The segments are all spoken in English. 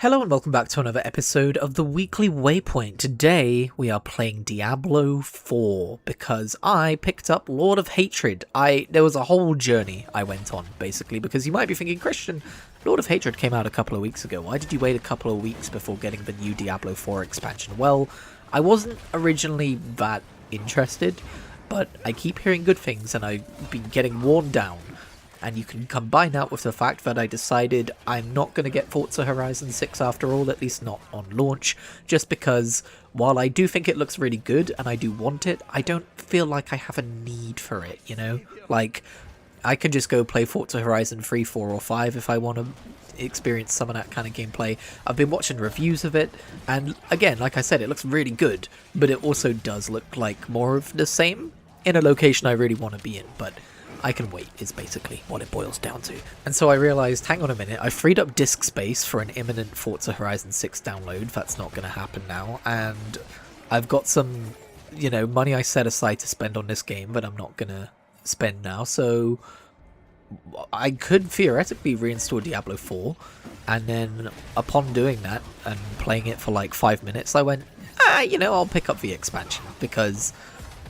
Hello and welcome back to another episode of the Weekly Waypoint. Today we are playing Diablo 4 because I picked up Lord of Hatred. There was a whole journey I went on, basically, because you might be thinking, Christian, Lord of Hatred came out a couple of weeks ago. Why did you wait a couple of weeks before getting the new Diablo 4 expansion? Well, I wasn't originally that interested, but I keep hearing good things and I've been getting worn down. And you can combine that with the fact that I decided I'm not going to get Forza Horizon 6 after all, at least not on launch, just because while I do think it looks really good and I do want it, I don't feel like I have a need for it, you know? Like, I can just go play Forza Horizon 3, 4 or 5 if I want to experience some of that kind of gameplay. I've been watching reviews of it, and again, like I said, it looks really good, but it also does look like more of the same in a location I really want to be in, but I can wait is basically what it boils down to. And so I realised, hang on a minute, I freed up disk space for an imminent Forza Horizon 6 download. That's not going to happen now. And I've got some, money I set aside to spend on this game that I'm not going to spend now. So I could theoretically reinstall Diablo 4. And then upon doing that and playing it for like 5 minutes, I went, I'll pick up the expansion because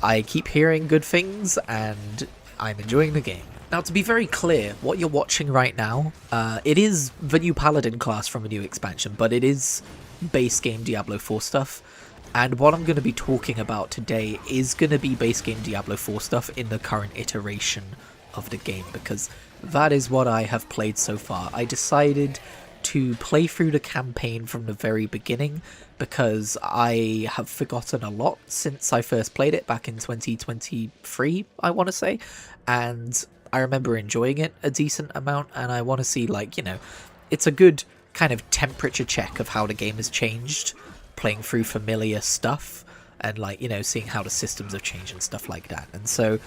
I keep hearing good things and I'm enjoying the game. Now, to be very clear, what you're watching right now, it is the new Paladin class from a new expansion, but it is base game Diablo 4 stuff. And what I'm going to be talking about today is going to be base game Diablo 4 stuff in the current iteration of the game, because that is what I have played so far. I decided to play through the campaign from the very beginning because I have forgotten a lot since I first played it back in 2023, I want to say, and I remember enjoying it a decent amount, and I want to see, it's a good kind of temperature check of how the game has changed, playing through familiar stuff, and seeing how the systems have changed and stuff like that. And so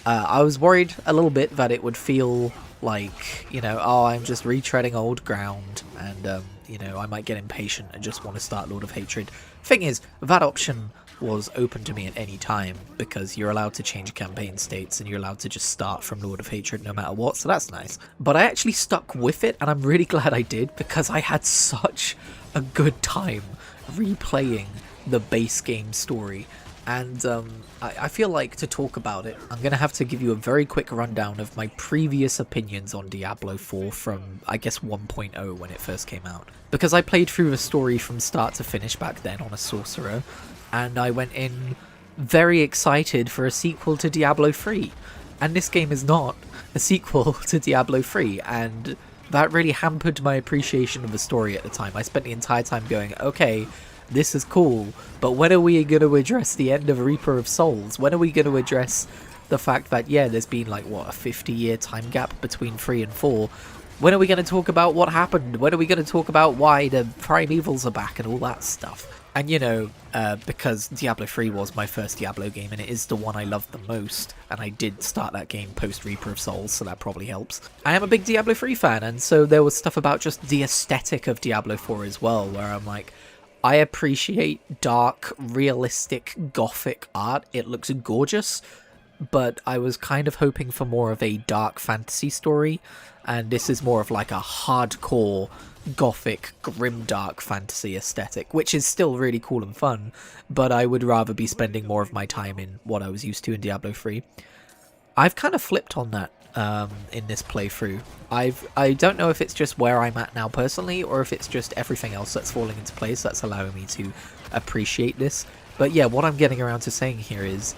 I was worried a little bit that it would feel like, I'm just retreading old ground, and I might get impatient and just want to start Lord of Hatred. Thing is, that option was open to me at any time, because you're allowed to change campaign states and you're allowed to just start from Lord of Hatred no matter what, so that's nice. But I actually stuck with it, and I'm really glad I did, because I had such a good time replaying the base game story. And I feel like to talk about it, I'm going to have to give you a very quick rundown of my previous opinions on Diablo 4 from, I guess, 1.0 when it first came out. Because I played through the story from start to finish back then on a sorcerer, and I went in very excited for a sequel to Diablo 3. And this game is not a sequel to Diablo 3, and that really hampered my appreciation of the story at the time. I spent the entire time going, okay, this is cool, but when are we going to address the end of Reaper of Souls? When are we going to address the fact that, there's been a 50-year time gap between 3 and 4? When are we going to talk about what happened? When are we going to talk about why the primevals are back and all that stuff? And because Diablo 3 was my first Diablo game, and it is the one I loved the most, and I did start that game post Reaper of Souls, so that probably helps. I am a big Diablo 3 fan, and so there was stuff about just the aesthetic of Diablo 4 as well, where I'm like, I appreciate dark, realistic, gothic art. It looks gorgeous, but I was kind of hoping for more of a dark fantasy story, and this is more of like a hardcore, gothic, grimdark fantasy aesthetic, which is still really cool and fun, but I would rather be spending more of my time in what I was used to in Diablo 3. I've kind of flipped on that in this playthrough. I don't know if it's just where I'm at now personally, or if it's just everything else that's falling into place that's allowing me to appreciate this. But yeah, what I'm getting around to saying here is,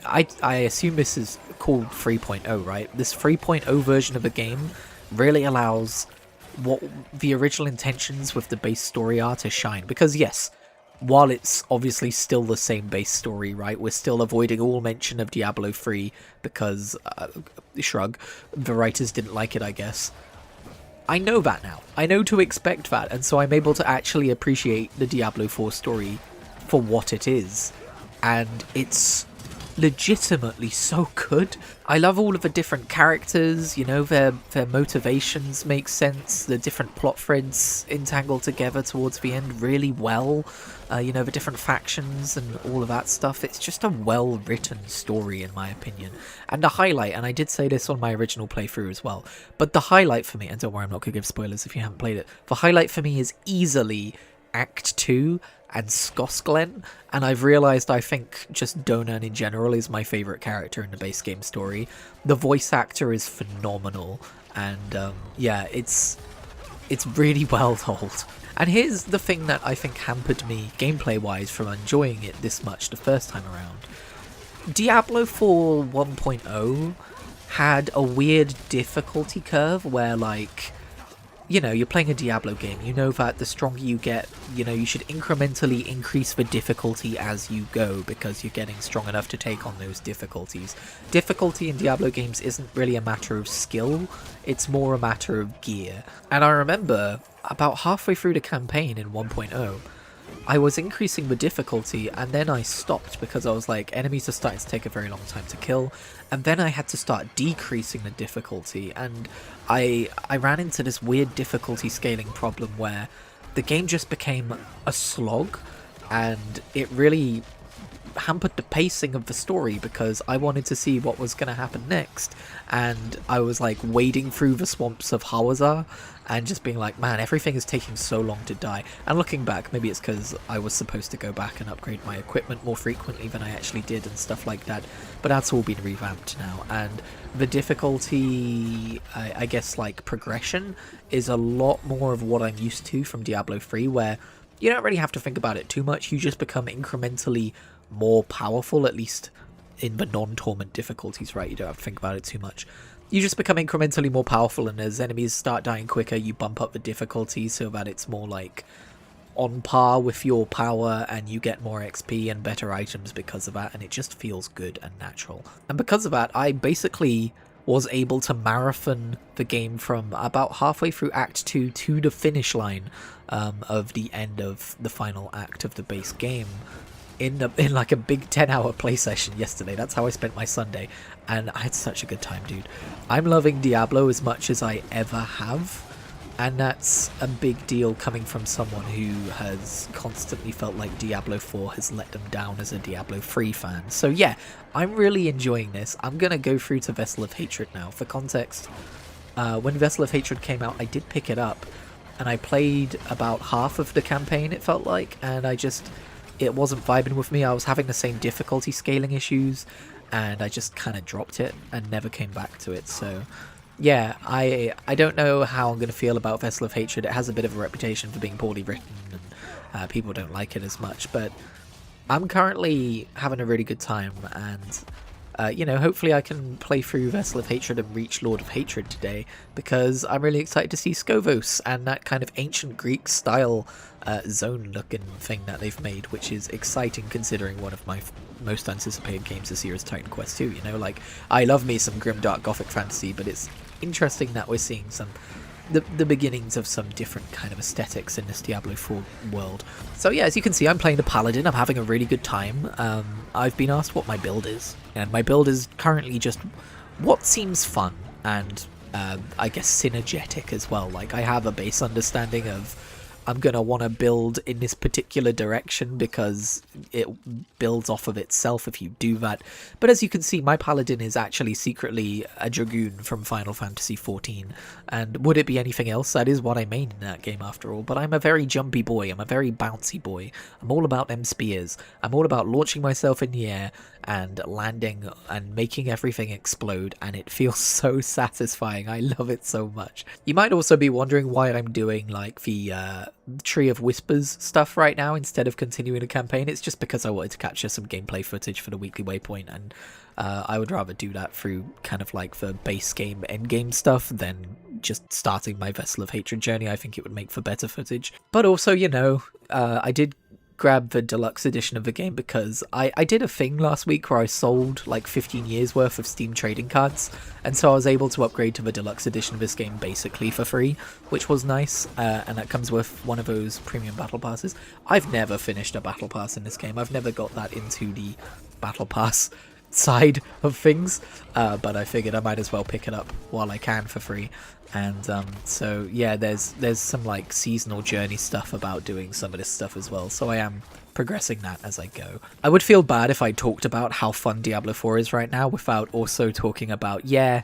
I assume this is called 3.0, right? This 3.0 version of the game really allows what the original intentions with the base story are to shine. Because yes, while it's obviously still the same base story, right, we're still avoiding all mention of Diablo 3 because, shrug, the writers didn't like it, I guess. I know that now. I know to expect that, and so I'm able to actually appreciate the Diablo 4 story for what it is. And it's legitimately so good. I love all of the different characters, you know, their motivations make sense, the different plot threads entangle together towards the end really well, you know, the different factions and all of that stuff. It's just a well-written story, in my opinion. And the highlight, and I did say this on my original playthrough as well, but the highlight for me, and don't worry, I'm not going to give spoilers if you haven't played it, the highlight for me is easily Act 2 and Skosklen, and I've realised I think just Donan in general is my favourite character in the base game story. The voice actor is phenomenal, and yeah, it's really well told. And here's the thing that I think hampered me gameplay-wise from enjoying it this much the first time around. Diablo 4 1.0 had a weird difficulty curve where, like, you know, you're playing a Diablo game, you know that the stronger you get, you know, you should incrementally increase the difficulty as you go because you're getting strong enough to take on those difficulties. Difficulty in Diablo games isn't really a matter of skill, it's more a matter of gear. And I remember about halfway through the campaign in 1.0, I was increasing the difficulty and then I stopped because I was like, enemies are starting to take a very long time to kill, and then I had to start decreasing the difficulty, and I ran into this weird difficulty scaling problem where the game just became a slog, and it really hampered the pacing of the story because I wanted to see what was going to happen next, and I was like wading through the swamps of Hawazar and just being like, man, everything is taking so long to die. And looking back, maybe it's because I was supposed to go back and upgrade my equipment more frequently than I actually did and stuff like that, but that's all been revamped now, and the difficulty, I guess, like, progression is a lot more of what I'm used to from Diablo 3, where you don't really have to think about it too much, you just become incrementally more powerful, at least in the non-torment difficulties, right? You don't have to think about it too much. You just become incrementally more powerful, and as enemies start dying quicker, you bump up the difficulty so that it's more like on par with your power, and you get more XP and better items because of that, and it just feels good and natural. And because of that, I basically was able to marathon the game from about halfway through Act 2 to the finish line of the end of the final act of the base game in like a big 10-hour play session yesterday. That's how I spent my Sunday, and I had such a good time, dude. I'm loving Diablo as much as I ever have, and that's a big deal coming from someone who has constantly felt like Diablo 4 has let them down as a Diablo 3 fan. So yeah, I'm really enjoying this. I'm gonna go through to Vessel of Hatred now. For context, when Vessel of Hatred came out, I did pick it up, and I played about half of the campaign, it felt like, and it wasn't vibing with me. I was having the same difficulty scaling issues, and I just kind of dropped it and never came back to it. So yeah, I don't know how I'm going to feel about Vessel of Hatred. It has a bit of a reputation for being poorly written, and people don't like it as much, but I'm currently having a really good time, and you know, hopefully I can play through Vessel of Hatred and reach Lord of Hatred today, because I'm really excited to see Skovos and that kind of ancient Greek style zone looking thing that they've made, which is exciting considering one of my most anticipated games this year is Titan Quest 2, you know, like, I love me some grimdark gothic fantasy, but it's interesting that we're seeing the beginnings of some different kind of aesthetics in this Diablo 4 world. So yeah, as you can see, I'm playing the Paladin. I'm having a really good time. I've been asked what my build is, and my build is currently just what seems fun and I guess synergetic as well. Like, I have a base understanding of I'm gonna want to build in this particular direction because it builds off of itself if you do that. But as you can see, my Paladin is actually secretly a Dragoon from Final Fantasy XIV, and would it be anything else? That is what I main in that game after all. But I'm a very jumpy boy, I'm a very bouncy boy, I'm all about them spears, I'm all about launching myself in the air and landing and making everything explode, and it feels so satisfying. I love it so much. You might also be wondering why I'm doing like the Tree of Whispers stuff right now instead of continuing the campaign. It's just because I wanted to capture some gameplay footage for the weekly waypoint, and I would rather do that through kind of like the base game endgame stuff than just starting my Vessel of Hatred journey. I think it would make for better footage. But also, you know, I did grab the deluxe edition of the game because I did a thing last week where I sold like 15 years worth of Steam trading cards, and so I was able to upgrade to the deluxe edition of this game basically for free, which was nice, and that comes with one of those premium battle passes. I've never finished a battle pass in this game. I've never got that into the battle pass side of things, but I figured I might as well pick it up while I can for free. And so yeah, there's some like seasonal journey stuff about doing some of this stuff as well, so I am progressing that as I go. I would feel bad if I talked about how fun Diablo 4 is right now without also talking about, yeah,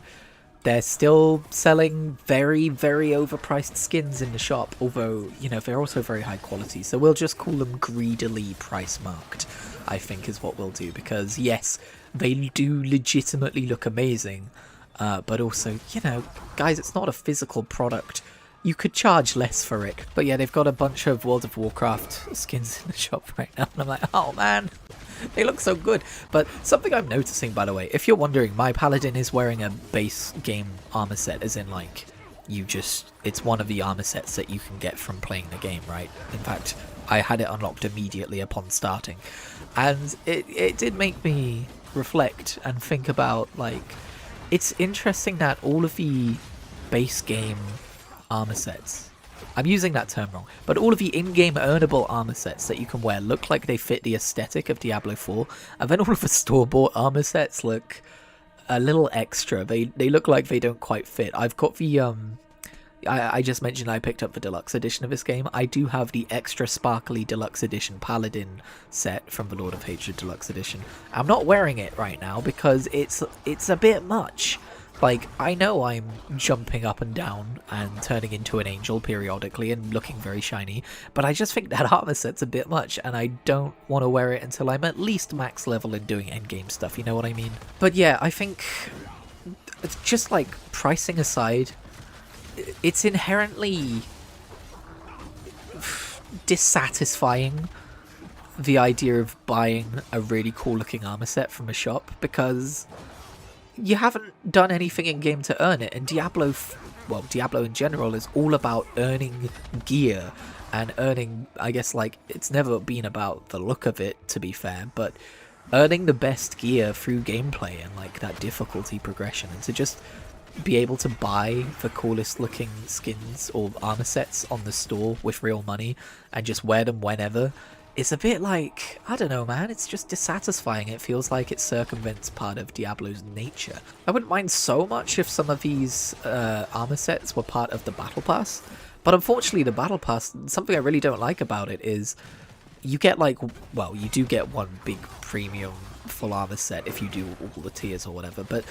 they're still selling very, very overpriced skins in the shop, although, you know, they're also very high quality, so we'll just call them greedily price marked, I think is what we'll do, because yes, they do legitimately look amazing, but also, you know, guys, it's not a physical product. You could charge less for it. But yeah, they've got a bunch of World of Warcraft skins in the shop right now, and I'm like, oh man, they look so good. But something I'm noticing, by the way, if you're wondering, my Paladin is wearing a base game armor set, as in like, it's one of the armor sets that you can get from playing the game, right? In fact, I had it unlocked immediately upon starting. And it did make me reflect and think about, like, it's interesting that all of the base game armor sets, I'm using that term wrong, but all of the in-game earnable armor sets that you can wear look like they fit the aesthetic of Diablo 4, and then all of the store-bought armor sets look a little extra. They look like they don't quite fit. I've got the I just mentioned I picked up the deluxe edition of this game. I do have the extra sparkly deluxe edition Paladin set from the Lord of Hatred deluxe edition. I'm not wearing it right now because it's a bit much. Like, I know I'm jumping up and down and turning into an angel periodically and looking very shiny, but I just think that armor set's a bit much, and I don't want to wear it until I'm at least max level and doing endgame stuff, you know what I mean? But yeah, I think, just like, pricing aside, it's inherently dissatisfying, the idea of buying a really cool looking armor set from a shop, because you haven't done anything in game to earn it, and Diablo in general is all about earning gear and earning, I guess, like, it's never been about the look of it, to be fair, but earning the best gear through gameplay and like that difficulty progression, and to just be able to buy the coolest looking skins or armor sets on the store with real money and just wear them whenever. It's a bit like, I don't know, man, it's just dissatisfying. It feels like it circumvents part of Diablo's nature. I wouldn't mind so much if some of these armor sets were part of the Battle Pass, but unfortunately the Battle Pass, something I really don't like about it is you get like, well, you do get one big premium full armor set if you do all the tiers or whatever, but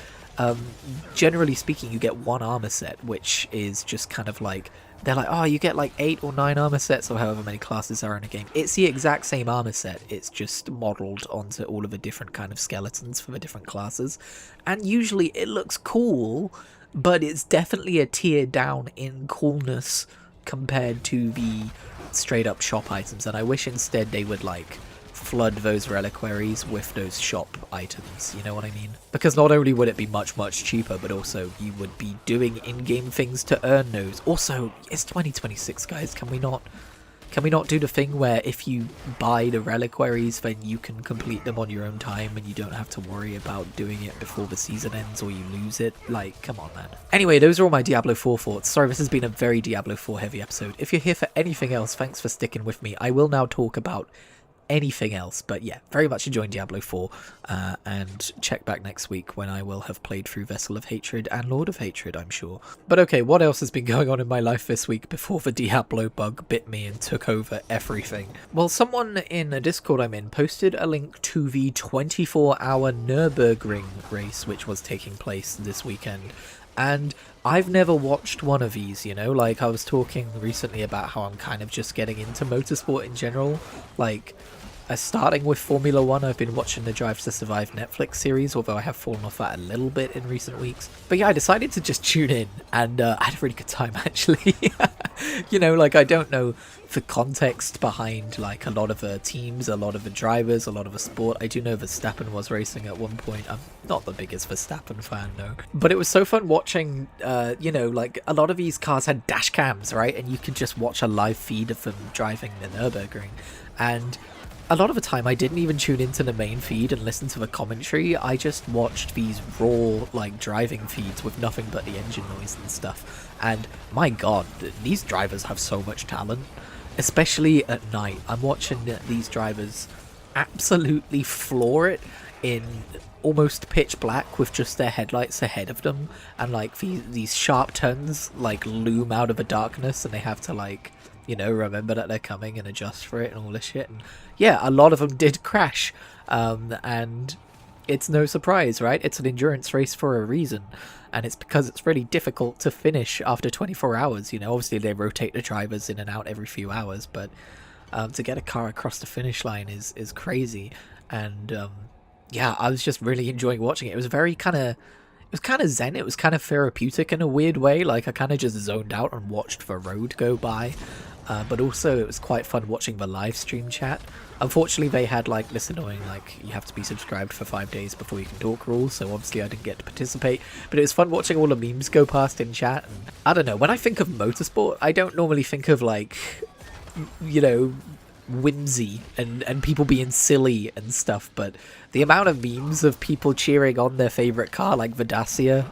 generally speaking you get one armor set, which is just kind of like, they're like, oh, you get like 8 or 9 armor sets or however many classes are in a game. It's the exact same armor set, it's just modeled onto all of the different kind of skeletons for the different classes, and usually it looks cool, but it's definitely a tier down in coolness compared to the straight up shop items, and I wish instead they would like flood those reliquaries with those shop items, you know what I mean? Because not only would it be much cheaper, but also you would be doing in-game things to earn those. Also, it's 2026, guys, can we not do the thing where if you buy the reliquaries then you can complete them on your own time and you don't have to worry about doing it before the season ends or you lose it? Like, come on, man. Anyway, those are all my Diablo 4 thoughts. Sorry, this has been a very Diablo 4 heavy episode. If you're here for anything else, thanks for sticking with me. I will now talk about anything else, but yeah, very much enjoying Diablo 4, and check back next week when I will have played through Vessel of Hatred and Lord of Hatred, I'm sure. But okay, what else has been going on in my life this week before the Diablo bug bit me and took over everything? Well, someone in a Discord I'm in posted a link to the 24-hour Nürburgring race which was taking place this weekend, and I've never watched one of these, you know, like I was talking recently about how I'm kind of just getting into motorsport in general, like starting with Formula 1. I've been watching the Drive to Survive Netflix series, although I have fallen off that a little bit in recent weeks. But yeah, I decided to just tune in, and I had a really good time, actually. You know, like, I don't know the context behind, like, a lot of the teams, a lot of the drivers, a lot of the sport. I do know Verstappen was racing at one point. I'm not the biggest Verstappen fan, though. But it was so fun watching, you know, like, a lot of these cars had dash cams, right? And you could just watch a live feed of them driving the Nürburgring. And a lot of the time I didn't even tune into the main feed and listen to the commentary. I just watched these raw, like, driving feeds with nothing but the engine noise and stuff. And my god, these drivers have so much talent. Especially at night. I'm watching these drivers absolutely floor it in almost pitch black with just their headlights ahead of them, and like these sharp turns like loom out of the darkness, and they have to like, you know, remember that they're coming and adjust for it and all this shit. And yeah, a lot of them did crash, and it's no surprise, right? It's an endurance race for a reason, and it's because it's really difficult to finish after 24 hours. You know, obviously they rotate the drivers in and out every few hours, but to get a car across the finish line is crazy. And yeah, I was just really enjoying watching it. It was very kind of zen. It was kind of therapeutic in a weird way. Like, I kind of just zoned out and watched the road go by. But also it was quite fun watching the live stream chat. Unfortunately, they had like this annoying, like, you have to be subscribed for 5 days before you can talk rules, so obviously I didn't get to participate. But it was fun watching all the memes go past in chat. And I don't know, when I think of motorsport, I don't normally think of like, you know, whimsy and people being silly and stuff, but the amount of memes of people cheering on their favorite car, like the Dacia,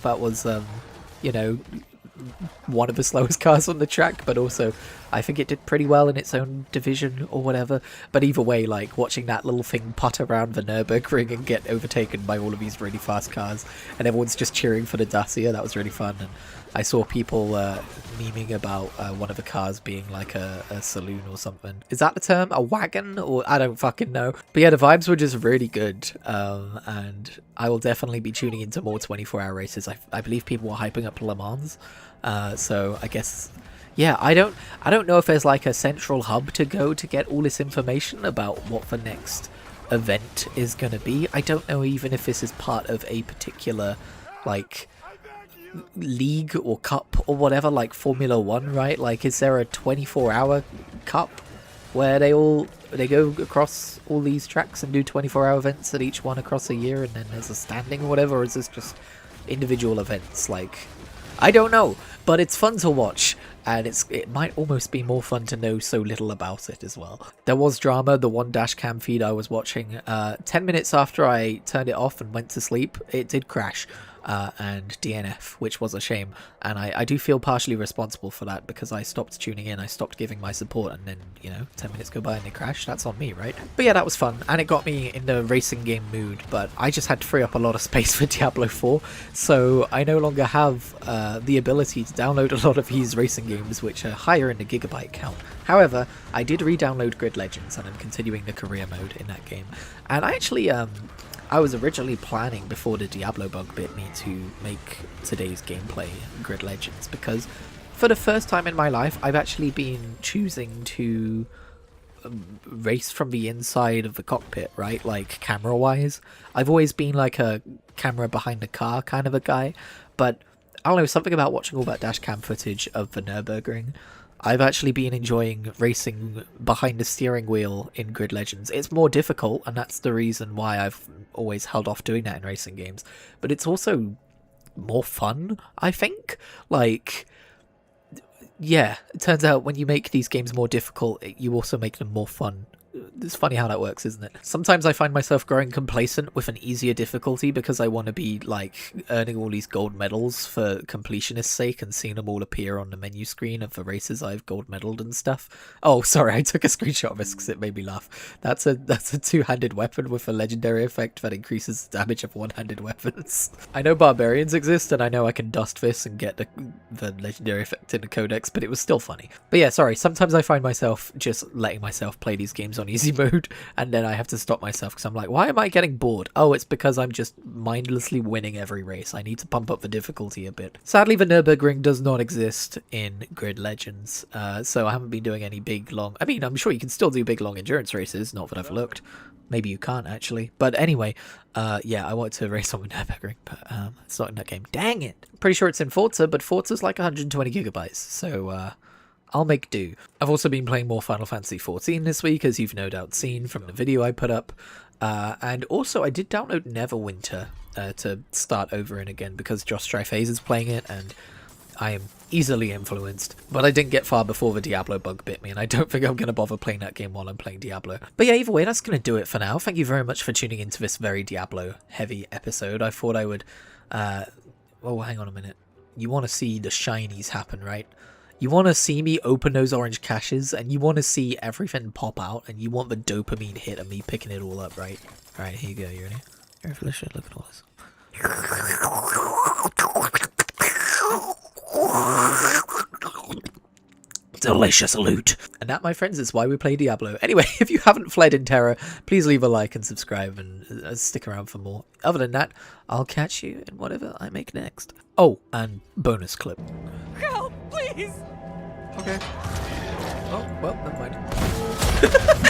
that was you know, one of the slowest cars on the track, but also I think it did pretty well in its own division or whatever. But either way, like, watching that little thing putt around the Nürburgring and get overtaken by all of these really fast cars, and everyone's just cheering for the Dacia, that was really fun. And I saw people memeing about one of the cars being like a saloon or something. Is that the term? A wagon? Or I don't fucking know. But yeah, the vibes were just really good. And I will definitely be tuning into more 24-hour races. I believe people were hyping up Le Mans. So I guess, yeah, I don't know if there's like a central hub to go to get all this information about what the next event is going to be. I don't know even if this is part of a particular, like, league or cup or whatever, like Formula 1, right? Like, is there a 24-hour cup where they go across all these tracks and do 24-hour events at each one across a year, and then there's a standing or whatever? Or is this just individual events? Like, I don't know, but it's fun to watch, and it might almost be more fun to know so little about it as well. There was drama. The one dash cam feed I was watching, 10 minutes after I turned it off and went to sleep, it did crash and DNF, which was a shame. And I do feel partially responsible for that, because I stopped tuning in, I stopped giving my support, and then, you know, 10 minutes go by and they crash. That's on me, right? But yeah, that was fun, and it got me in the racing game mood, but I just had to free up a lot of space for Diablo 4, so I no longer have the ability to download a lot of these racing games, which are higher in the gigabyte count. However, I did re-download Grid Legends, and I'm continuing the career mode in that game. And I actually, I was originally planning, before the Diablo bug bit me, to make today's gameplay Grid Legends, because for the first time in my life, I've actually been choosing to race from the inside of the cockpit, right? Like, camera-wise. I've always been like a camera behind the car kind of a guy, but I don't know, something about watching all that dashcam footage of the Nürburgring. I've actually been enjoying racing behind the steering wheel in Grid Legends. It's more difficult, and that's the reason why I've always held off doing that in racing games. But it's also more fun, I think. Like, yeah, it turns out when you make these games more difficult, you also make them more fun. It's funny how that works, isn't it? Sometimes I find myself growing complacent with an easier difficulty because I want to be, like, earning all these gold medals for completionist's sake and seeing them all appear on the menu screen of the races I've gold medaled and stuff. Oh, sorry, I took a screenshot of this because it made me laugh. That's a two-handed weapon with a legendary effect that increases the damage of one-handed weapons. I know barbarians exist, and I know I can dust this and get the legendary effect in the codex, but it was still funny. But yeah, sorry, sometimes I find myself just letting myself play these games on easy mode, and then I have to stop myself because I'm like, why am I getting bored? Oh, it's because I'm just mindlessly winning every race. I need to pump up the difficulty a bit. Sadly, the Nürburgring does not exist in Grid Legends, so I haven't been doing any big, long... I mean, I'm sure you can still do big, long endurance races, not that I've looked. Maybe you can't, actually. But anyway, yeah, I wanted to race on the Nürburgring, but it's not in that game. Dang it! Pretty sure it's in Forza, but Forza's like 120 gigabytes, so I'll make do. I've also been playing more Final Fantasy XIV this week, as you've no doubt seen from the video I put up. And also, I did download Neverwinter to start over in again, because Josh Strifaze is playing it, and I am easily influenced. But I didn't get far before the Diablo bug bit me, and I don't think I'm going to bother playing that game while I'm playing Diablo. But yeah, either way, that's going to do it for now. Thank you very much for tuning into this very Diablo-heavy episode. I thought I would... oh, hang on a minute. You want to see the shinies happen, right? You want to see me open those orange caches, and you want to see everything pop out, and you want the dopamine hit of me picking it all up, right? Alright, here you go, you ready? Here, Felicia, look at all this. Delicious loot. And that, my friends, is why we play Diablo. Anyway, if you haven't fled in terror, please leave a like and subscribe and stick around for more. Other than that, I'll catch you in whatever I make next. Oh, and bonus clip. Help, please! Okay. Oh, well, never mind.